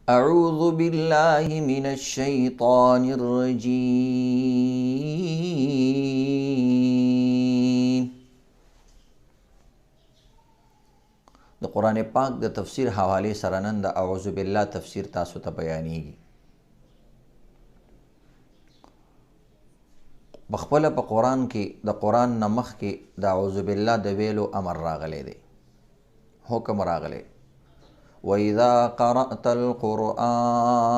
أعوذ بالله من الشيطان الرجيم. د قرآن پاک د تفسیر حواله سره نن د اعوذ بالله تفسیر تاسو ته بیانېږي. بخپل په قرآن کې د قرآن نمخ کې د اعوذ بالله د ویلو امر راغلی دی، حکم راغلی. وَإِذَا قَرَأْتَ الْقُرْآنَ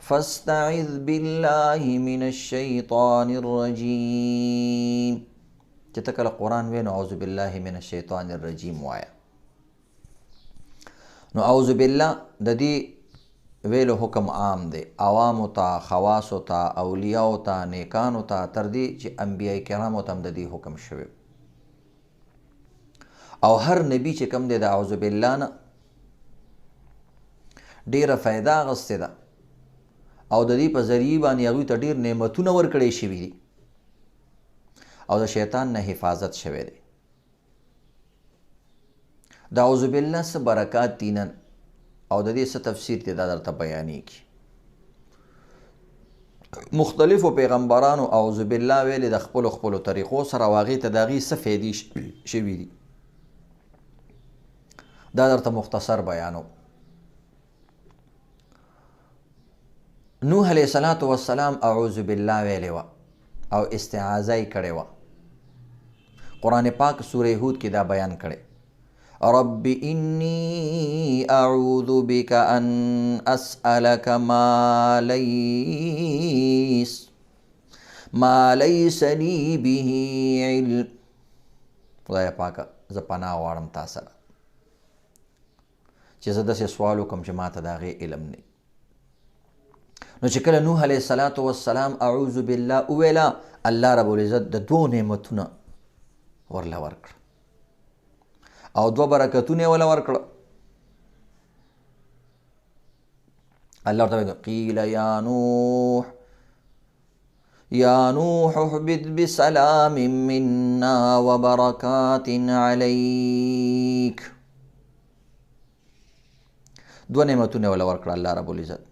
فَاسْتَعِذْ بِاللَّهِ مِنَ الشَّيْطَانِ الرَّجِيمِ. چې ته کله قرآن وې نو اعوذ بالله من الشیطان الرجیم وایا. نو اعوذ بالله د دې ویلو حکم عام دی، عوامو ته، خواصو ته، اولیاءو ته، نیکانو ته، تر دې چې انبیاء کرامو ته هم د دې حکم شوی. او هر نبی چې کوم دی د اعوذ بالله نه ډیره فایده اخیستې ده او د دې په ذریعه باندې هغوی ته ډیر نعمتونه ورکړی شوي دي او د شیطان نه حفاظت شوی دی. د اعوذ بالله څه برکات دي نن او د دې څه تفسیر دی دا درته بیانېږي. مختلفو پیغمبرانو اعوذ بالله ویلې د خپلو طریقو سره او هغې ته د هغې څه فایدې شوي دي دا درته مختصر بیانو. نوح علیه السلام اعوذ بالله ویلې وه او استعاذه یې کړې وه. قرآن پاک سوره هود کې دا بیان کړی، رب انی اعوذ بک ان اسألک ما لیس لی به علم. خدای پاکه زه پناه غواړم تا سره چې زه داسې سوال وکړم چې ما ته د هغې علم نه. نو چې کله نوح علیه السلام اعوذ بالله وویله، الله رب العزت د دوو نعمتونه ورله ورکړه او دوه برکتونه یې وله ورکړه. الله ورته ویل قیل یا نوح اهبط بسلام منا وبرکات علیک. دوه نعمتونه یې وله ورکړه الله رب العزت.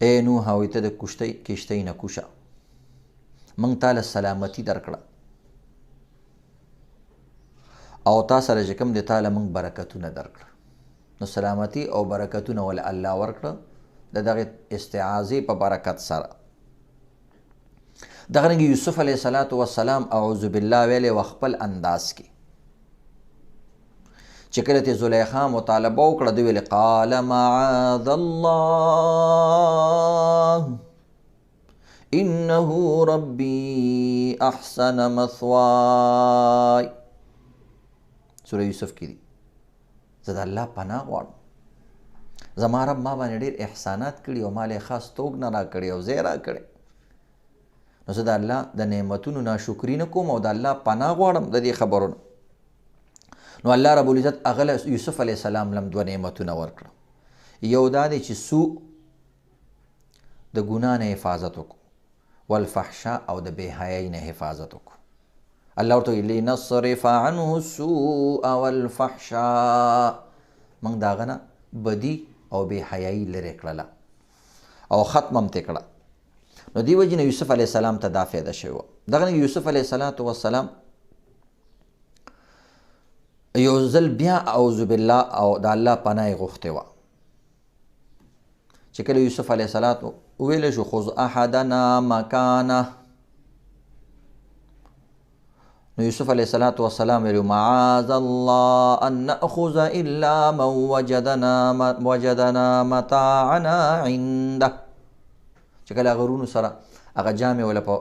اے نوح هغوی ته د کشتۍ نه کوشه، موږ تا له سلامتي درکړه او تا سره چې کوم دی تا له موږ برکتونه درکړه. نو سلامتي او برکتونه ول الله ورکړه د دغې استعاذې په برکت سره. دغه رنګې یوسف علیه السلام اعوذ بالله ویلې و خپل انداز کې چې کله ته زلیخا مطالبه وکړه دوی ویلې قال معاذ الله انه ربي احسن مثواي. سوره یوسف کې دي زه د الله پناه غواړم، زما رب ما باندې ډېر احسانات کړي او ما له خاص توګ نه راکړي او ځای راکړی. نو زه د الله د نعمتونو ناشکري نه کوم او د الله پناه غواړم د دې خبرونو. نو الله رب العزت هغه له یوسف علیه السلام لم دوه نعمتونه ورکړه. یو دا دی چې سوء د ګناه نه حفاظت وکړو، والفحشاء او د بې حیایۍ نه حفاظت وکړو. الله ورته ویل لنصرف عنه السوء والفحشاء، موږ د هغه نه بدي او بې حیایي لرې کړله او ختم هم ترې کړه. نو دې وجې نه یوسف علیه السلام ته دا فایده شوې وه. دغه یوسف علیه السلام یو ځل بیا اعوذ بالله او د الله پناه یې غوښتې وه. چې کله یوسف علیه السلام وویلی شو خذ احدنا مکانه، نو یوسف علیه السلام ویلو معاذ الله ان نأخذ الا من وجدنا متاعنا عنده. چې کله غرونو سره هغه جامې وله په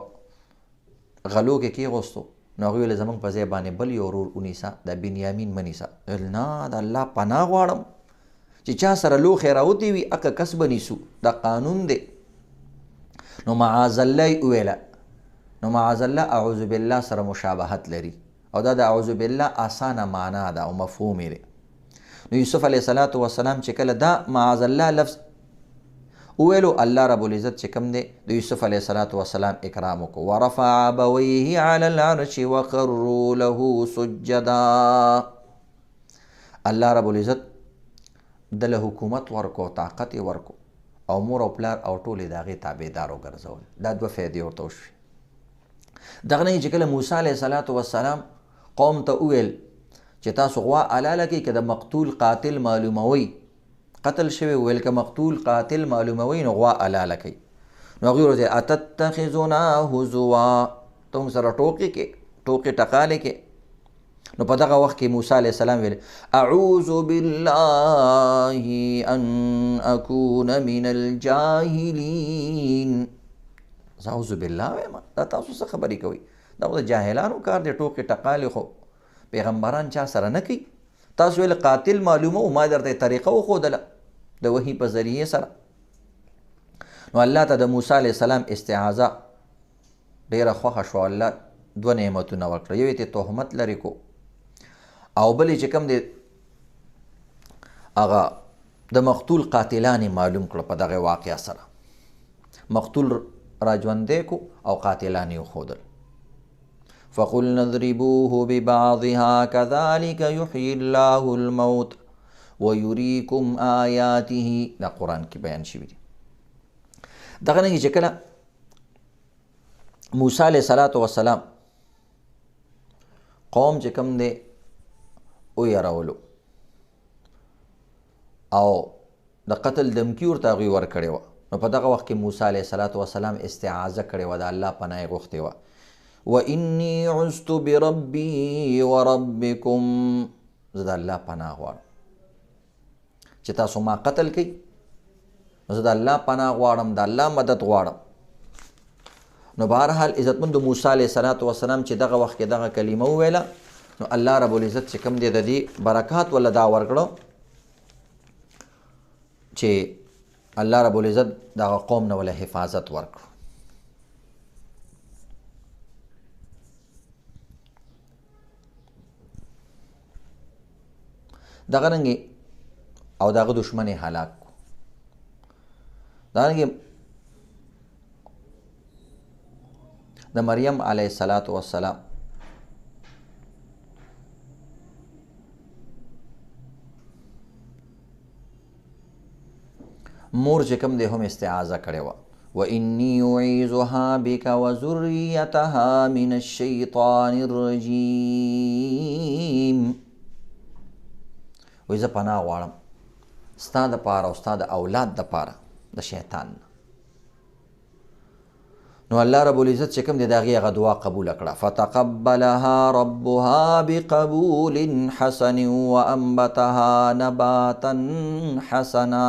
غلو کې کېغوستو نو هغوی ویل زموږ په ځای باندې بل یو ورور ونیسه، د بنیامین مه نیسه. ویل نه د الله پناه غواړم چې چا سره لوښی راوتې وي اکه کس به نیسو، دا قانون دی. نو معاذ الله یې وویله. نو معاذ الله اعوذ بالله سره مشابهت لري او دا د اعوذ بالله اسانه معنا ده او مفهوم یې دی. نو یوسف علیه السلام چې کله دا معاذ الله لفظ وویلو الله رب العزت چې کوم دی د یوسف علیه السلام اکرام وکړو. ورفع ابویه علی العرش وخروا له سجدا. الله رب العزت دله حکومت ورکو، طاقت یې ورکو، او مور او پلار او ټول یې د هغې تابعدار وګرځول. دا دوه فایدې ورته وشوې. دغه نه چې کله موسی علیه السلام قوم ته وویل چې تاسو غوا حلاله کړئ که د مقتول قاتل معلوموئ، قتل شوی ویل که مقتول قاتل معلوموئ نو غوا حلاله کړئ. نو هغوی ورته اتتخذنا هزوا، ته موږ سره ټوکې ټقالې کې. نو په دغه وخت کې موسی علیه السلام ویل اعوذ بالله ان اکون من الجاهلین. اعوذ بالله وایم، دا تاسو څه خبرې کوئ؟ دا خو د جاهلانو کار دی، ټوکې ټقالې خو پیغمبران چا سره نه کوي. تاسو ویل قاتل معلومه او ما درته طریقه وښودله د وحي په ذریعې سره. نو الله ته د موسی علیه السلام استعاذه ډېره خوښه شوه. الله دوه نعمتونه ورکړه، یو یې تهمت لرې کو، او بل چې کوم دی هغه د مقتول قاتلان معلوم کړه. په دغه واقعه سره مقتول را ژوندی کو او قاتلان یې وښودل. فقلنا اضربوه ببعضها كذلك يحيي الله الموت ويريكم آياته. دا قرآن کې بیان شوی دی. دغه نه چې کله موسی علیه السلام قوم چې کوم دی ویرولو او د قتل دمکی ورته هغوی ورکړې وه، نو په دغه وخت کې موسی علیه السلام استعاذه کړې وه، د الله پناه یې غوښتې وه. وإني عزت بربي وربكم، زه د الله پناه غواړم چې تاسو ما قتل کړئ، نو زه د الله پناه غواړم، د الله مدد غواړم. نو بهرحال عزتمند موسی علیه السلام چې دغه وخت کې دغه کلمه وویله، نو الله رب العزت چې کوم دی د دې برکات ولا دا ورکړو چې الله رب العزت دغه قوم نه ولا حفاظت ورکړو. دغه رنګې او دغه دشمن یې هلاک کړو. دغه رنګې د مریم علیه السلام مور چې کوم دی هم استعاذه کړې وه. وإني أعيذها بك وذريتها من الشيطان الرجيم. وایي زه پناه غواړم ستا دپاره او ستا د اولاد دپاره د شیطان نه. نو الله رب العزت چې کوم دی د هغې هغه دعا قبوله کړه. فتقبلها ربها بقبول حسن وانبتها نباتا حسنا.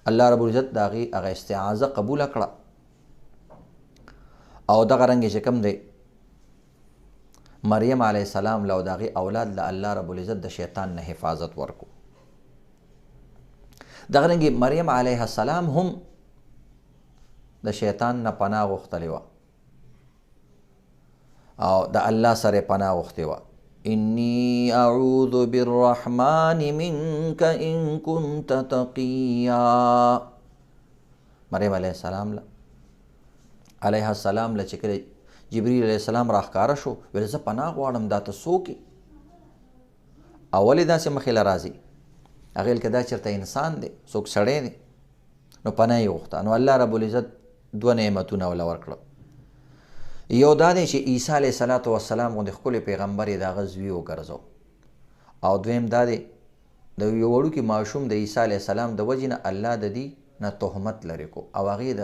الله رب العزت د هغې هغه استعاذه قبوله کړه او دغه رنګې چې کوم دی مریم علیه السلام له او د هغې اولاد له الله رب العزت د شیطان نه حفاظت ورکو. دغه رنګې مریم علیه السلام هم د شیطان نه پناه غوښتلې وه او د الله سره پناه غوښتې وه. انی اعوذ بالرحمن منک ان كنت تقیا. مریم علیه السلام له چې کله جبریل علیه السلام راښکاره شو، ویل زه پناه غواړم، دا ته څوک یې او ولې داسې مخې له راځي؟ هغې ویل که دا چېرته انسان دی، څوک سړی دی، نو پناه یې غوښته. نو الله رب العزت دوه نعمتونه وله ورکړه. یو دا دی چې عیسی علیه السلام غوندې ښکلی پیغمبر یې د هغه زوی وګرځو، او دویم دا دی د یو وړوکي ماشوم د عیسی علیه السلام د وجې نه الله د دې نه تهمت لرې کو او هغې د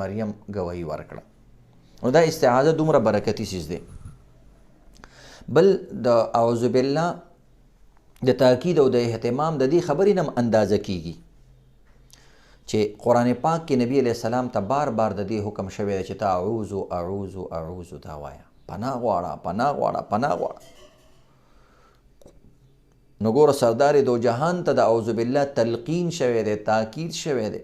مریم ګواهي ورکړه. نو دا استعاذه دومره برکتي څیز دی. بل د اعوذ بالله د تاکید او د اهتمام د دې خبرې نه اندازه کیږي چې قرآن پاک کې نبی علیه السلام ته بار بار د دې حکم شوی دی چې ته اعوذ اعوذ اعوذ دا وایه، پناه غواړه پناه غواړه پناه غواړه. نو ګوره سردار دو جهان ته د اعوذ بالله تلقین شوی دی، تاکید شوی دی.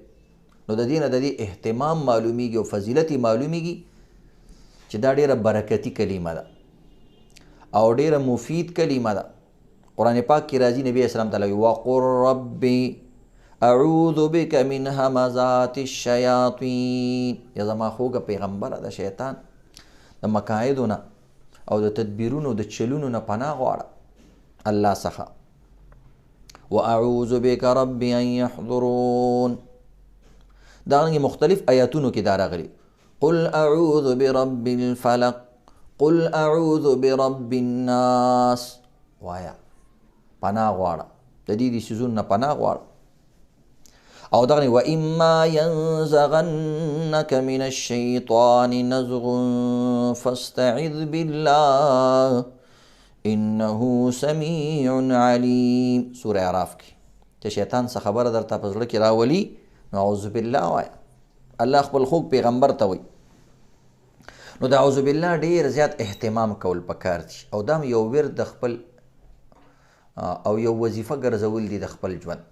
نو د دې نه د دې اهتمام معلومیږي او فضیلت یې معلومیږي چې دا ډیره برکتي کلمه ده او ډیره مفید کلمه ده. قرآن پاک کې راځي نبی اسلام تعالی وقل ربي اعوذ بک من همزات الشیاطین، یا زما خوږه پیغمبره د شیطان د مکایدو نه او د تدبیرونو د چلونو نه پناه غواړه الله څخه. واعوذ بک ربي ان يحضرون، دغه مختلف آیاتونو کې دا راغلي. قل اعوذ برب الفلق، قل اعوذ برب الناس، وایا پناه غواړه د دې سيزونو نه پناه غواړه. او دغه واما ينزغنك من الشيطان نزغ فاستعذ بالله انه سميع عليم، سوره اعراف کې چې شیطان څخه خبره درته په زړه کې راولي نو اعوذ بالله وایا. الله خپل خوږ پیغمبر ته وایي. نو د اعوذ بالله ډیر زیات اهتمام کول پکار دي، او دا یو ورد د خپل او یو وظیفه ګرځول دي د خپل ژوند.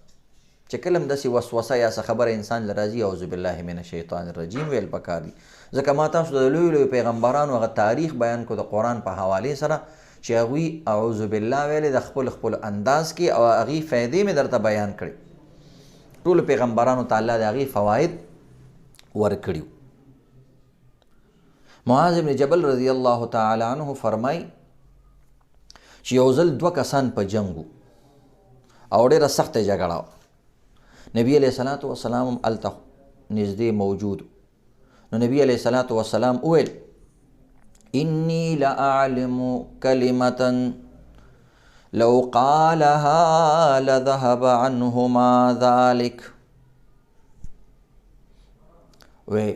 چې کله هم داسې وسوسه یا څه خبره انسان له راځي اعوذ بالله من الشیطان الرجیم ویل پکار دي. ځکه ما تاسو د لویو لویو پیغمبرانو هغه تاریخ بیان کو د قرآن په حوالې سره چې هغوی اعوذ بالله ویلې د خپل انداز کې، او هغې فایدې مې درته بیان کړي. ټولو پیغمبرانو ته الله د هغې فواید ورکړي. معاذ بن جبل رضی الله تعالی عنه فرمای چې یو ځل 2 کسان په جنګ وو او ډېره سخته جګړه وه. نبی علیه الصلاة والسلام هم هلته نږدې موجود. نو نبی علیه الصلاة والسلام وویل انی لاعلم کلمة لو قالها لذهب عنهما ذلك. وی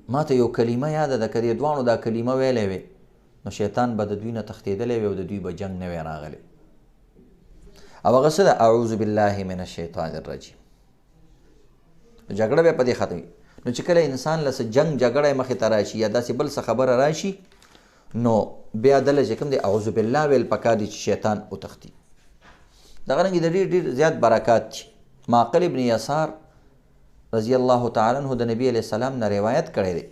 ما ته یو کلمه یاده ده، که دې دوانو دا کلمه ویلې وې نو شیطان به د دوی نه تښتېدلی وی او د دوی به جنګ نه وی راغلی. او هغه څه ده؟ اعوذ بالله من الشیطان الرجیم. جګړه به په دې ختمي. نو چې کله انسان له جنګ جګړه مخې ته راشي یا داسې بل څه خبره راشي نو بیا دله چې کوم دی اعوذ بالله ویل پکار دي چې شیطان وتښتي. دغه رنګې د ډېر زیات برکات دي. معقل ابن یسار رضی الله تعالی عنه د نبی علیه السلام نه روایت کړی دی،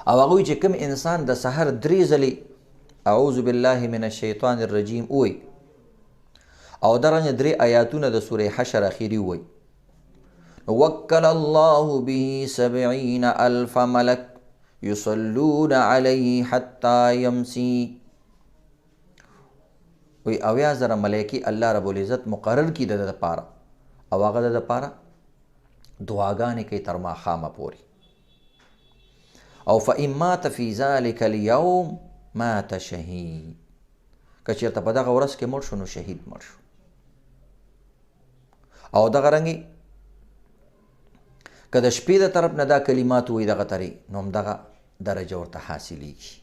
او هغه وایي چې کوم انسان د سحر 3 ځلې اعوذ بالله من الشیطان الرجیم ووایي او درنګه 3 آیاتونه د سوره حشر اخیری وایي، وکل الله به 70,000 ملک یصلون علیه حتی یمسی. وی 70,000 ملائکې الله رب العزت مقرر کړي د ده دپاره، او هغه د ده دپاره دعاګانې کوي تر ماښامه پورې. او فإن مات فی ذلک اليوم مات شهید، که چېرته په دغه ورځ کې مړ شو نو شهید مړ شو. او دغه رنګې که د شپې د طرف نه دا کلمات وایي دغه طرې نو همدغه درجه ورته حاصلیږي.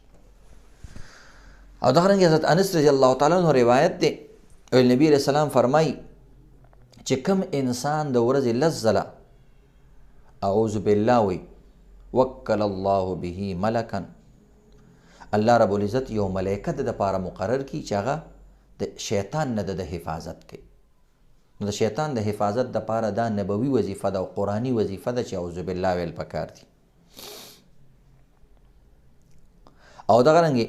او دغه رنګې حضرت انس رضی الله تعالی عنه روایت دی، نبی علیه السلام فرمایي چې کوم انسان د ورځې 10 ځله اعوذ بالله وی وکل الله به ملکا، الله رب العزت یو ملائکه د دپاره مقرر کی چې هغه د شیطان نه د حفاظت کوي. نو د شیطان د حفاظت دپاره دا نبوي وظیفه ده او قرآني وظیفه ده چې اعوذ بالله ویل پکار دي. او دغه رنګې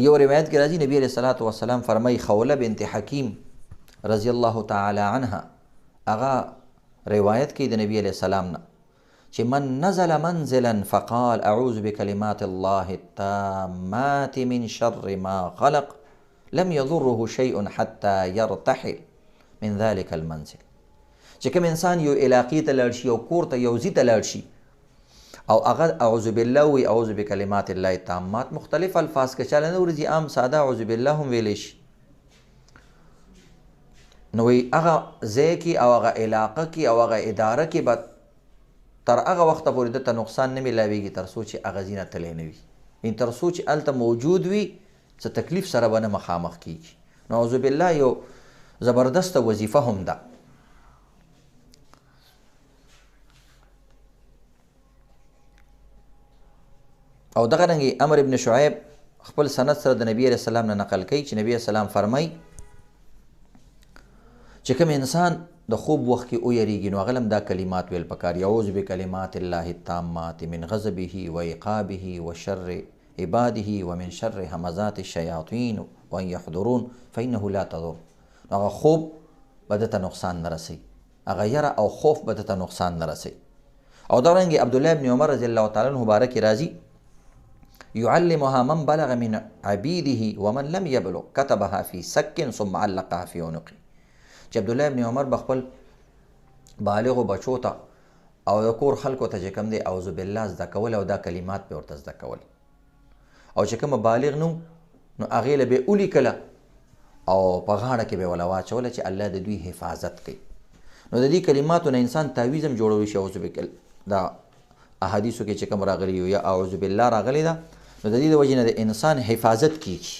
یو روایت کې راځي نبی علیه الصلاة والسلام فرمایي خوله بنت حکیم رضی الله تعالی عنها هغه روایت کوي د نبی علیه السلام نه چې من نزل منزلا فقال اعوذ بکلمات الله التامات من شر ما خلق لم يضره شيء حتى يرتحل من ذلك المنزل. چې کوم انسان یو علاقې ته لاړ شي، یو کور ته یو ځای ته لاړ شي او هغه اعوذ بالله وی اعوذ بکلمات الله التامات، مختلف الفاظ که چاله نه ورځي عام ساده اعوذ بالله هم ویلی شي، نو وی هغه ځای کې او هغه علاقه کې او هغه اداره کې به تر هغه وخته پورې دته نقصان نه میلاویږي تر څو چې هغه ځای نه تللی نه وي، یعنې تر څو چې هلته موجود وي څه تکلیف سره به نه مخامخ کیږي. نو اعوذ بالله یو زبردسته وظیفه هم ده. او دغه رنګې امر ابن شعیب خپل سند سره د نبی علیه السلام نه نقل کوي چې نبی علیه السلام فرمایي چې کوم انسان د خوب وخت کې ویریږي نو هغه هم دا کلمات ویل پکار، اعوذ بکلمات الله التامات من غضبه و عقابه و شر عباده و من شر همزات الشیاطین و ان یحضرون فانه لا تضر. هغه خوب به دته نقصان نه رسوي، هغه یره او خوف به دته نقصان نه رسوي. او دارنګې عبدالله ابن عمر رضی الله تعالی عنه باره کې راځي يعلمها من بلغ من عبيده ومن لم يبلغ كتبها في سك ثم علقها في عنقه. چې عبدالله ابن عمر به خپل بالغو بچو ته او د کور خلکو ته چې کوم دی اعوذ بالله زده کول او دا کلمات به ورته زده کول، او چې کوم بالغ نو هغې له به ولیکله او په غاړه کې به وله واچوله چې الله د دوی حفاظت کوي. نو د دې کلماتو نه انسان تعویض هم جوړولی شي. اعوذ بالله دا احادیثو کې چې کوم راغلی یا اعوذ بالله راغلی ده، نو د دې د وجې نه د انسان حفاظت کیږي.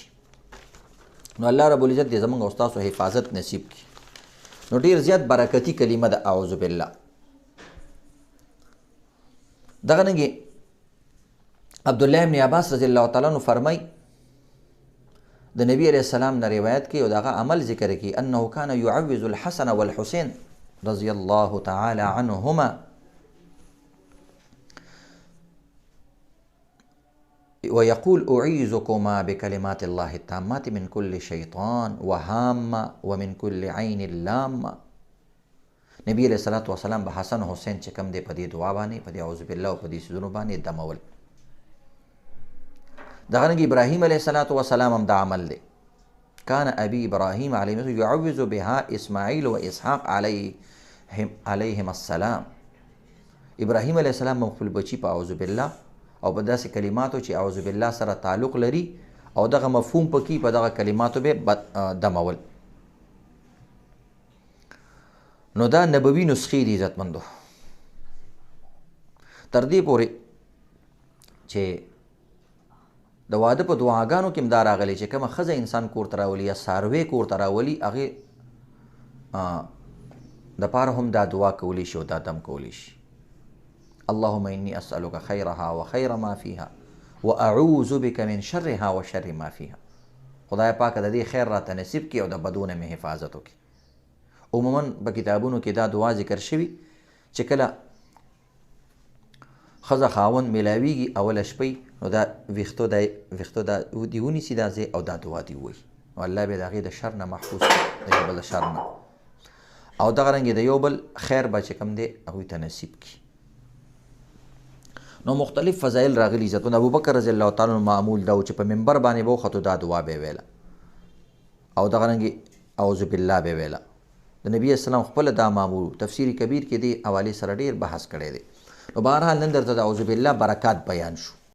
نو الله رب العزت دې زموږ او ستاسو حفاظت نصیب کړي. نو ډېر زیات برکتي کلمه ده اعوذ بالله. دغه رنګې عبدالله ابن عباس رضی الله تعالی عنہ فرمای د نبی علیہ السلام نه روایت کوي او دغه عمل ذکر کوي انه کان يعوذ الحسن والحسین رضی الله تعالی عنهما ويقول أعيذكما بكلمات الله التامات من كل شيطان وهامة ومن كل عين لامة. نبی علیہ الصلوۃ والسلام به حسن حسین چې کوم دی په دې دعا باندې په دې اعوذ بالله او په دې سيزونو باندې دمول. دغه رنګ ابراهیم علیه الصلوۃ والسلام هم دا عمل دی. کان ابي ابراهیم علیه السلام يعوذ بها اسماعیل و اسحاق علیهم السلام. ابراهیم علیه السلام خپل بچی په اعوذ بالله او په داسې کلماتو چې اعوذ بالله سره تعلق لري او دغه مفهوم پکې په دغه کلماتو به دمول. نو دا نبوي نسخې دي عزتمندو. تر دې پورې چې د واده په دعاګانو کې هم دا راغلی چې کومه ښځه انسان کور ته راولي یا څاروی کور ته راولي هغې دپاره هم دا دعا کولی شي او دا دم کولی شي. اللهم إني أسألك خيرها وخير ما فيها وأعوذ بك من شرها وشر ما فيها. خدای پاک د دې خیر راته نصیب کړي او د بدونه مې حفاظت وکړي. عموما په کتابونو کې دا دعا ذکر شوي چې کله ښځه خاوند میلاویږي اوله شپی نو دا ویښتو دا دې ونیسي دا ځای او دا دعا دې ووایي نو الله به د هغې د شر نه محفوظ کړي، د یو بل د شر نه، او دغه رنګې د یو بل خیر به چې کوم دی هغوی ته نصیب کړي. نو مختلف فضایل راغلي عزتونه. ابوبکر رضی الله تعالی عنہ معمول دا و چې په منبر باندې به وختو دا دعا به ویله او دغه رنګې اعوذ بالله به ویله. د نبی اسلام خپل دا معمول تفسیر کبیر کې دی حوالې سره ډېر بحث کړی دی. نو بهرحال نن درته د اعوذ بالله برکات بیان شو.